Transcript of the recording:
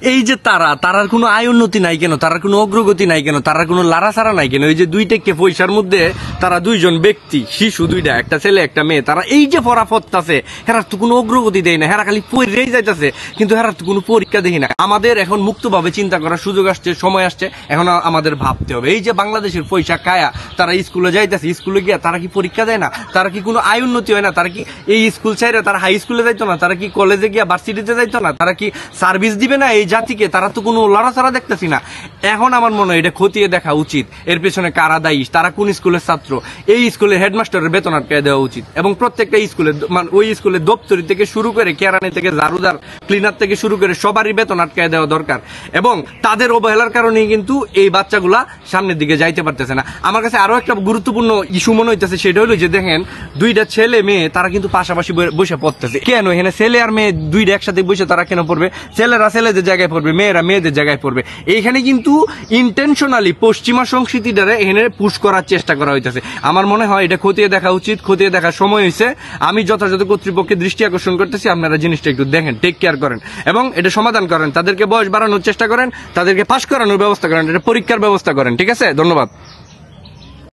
এই যে তারার কোনো আয় উন্নতি নাই কেন, তারার কোনো অগ্রগতি নাই কেন, তারার কোনো লাড়াছাড়া নাই কেন? এই যে দুইটাকে পয়সার মধ্যে তারা দুইজন ব্যক্তি, শিশু দুইটা, একটা ছেলে একটা মেয়ে, তারা এই যে পড়াফত্তাছে, হেরার তো কোনো অগ্রগতি দেয় না, হেরা খালি পড়েই যাইতেছে, কিন্তু হেরার তো কোনো পরীক্ষা দেখি না। আমাদের এখন মুক্তভাবে চিন্তা করার সুযোগ আসছে, সময় আসছে, এখন আমাদের ভাবতে হবে। এই যে বাংলাদেশের পয়সা খায়া তারা স্কুলে যাইতেছে, স্কুলে গিয়া তারা কি পরীক্ষা দেয় না? তারা কি কোনো আয় উন্নতি হয় না? তারা কি এই স্কুল ছেড়ে তারা হাই স্কুলে যাইতো না? তারা কি কলেজে গিয়া ভার্সিটিতে যাইতো না? তারা কি সার্ভিস দিবে না এই জাতিকে? তারা তো কোনো লড়াছাড়া দেখতেছি না। এখন আমার মনে হয় এটা খতিয়ে দেখা উচিত, এর পেছনে কারা দায়ী, তারা কোন স্কুলের ছাত্র। এই স্কুলের হেডমাস্টারের বেতন আটকে দেওয়া উচিত এবং প্রত্যেকটা স্কুলে, মানে ওই স্কুলের দপ্তরি থেকে শুরু করে কেরানি থেকে ঝাড়ুদার, ক্লিনার থেকে শুরু করে সবারই বেতন আটকে দেওয়া দরকার। এবং তাদের অবহেলার কারণেই কিন্তু এই বাচ্চাগুলা সামনের দিকে যাইতে পারতেছে না। আমার কাছে আরো একটা গুরুত্বপূর্ণ ইস্যু মনে হইতেছে, সেটা হলো যে দেখেন দুইটা ছেলে মেয়ে তারা কিন্তু পাশাপাশি বসে পড়তেছে। কেন এখানে ছেলে আর মেয়ে দুইটা একসাথে বসে তারা কেন পড়বে? ছেলেরা ছেলেদের জায়গায় পড়বে, মেয়েরা মেয়েদের জায়গায় পড়বে। এইখানে কিন্তু ইন্টেনশনালি পশ্চিমা সংস্কৃতিটারে এখানে পুশ করার চেষ্টা করা হইতেছে। আমার মনে হয় এটা খতিয়ে দেখা উচিত, খতিয়ে দেখার সময় হয়েছে। আমি যথাযথ কর্তৃপক্ষের দৃষ্টি আকর্ষণ করতেছি, আপনারা জিনিসটা একটু দেখেন, টেক কেয়ার করেন এবং এটা সমাধান করেন। তাদেরকে বয়স বাড়ানোর চেষ্টা করেন, তাদেরকে পাশ করানোর ব্যবস্থা করেন, এটা পরীক্ষার ব্যবস্থা করেন। ঠিক আছে, ধন্যবাদ।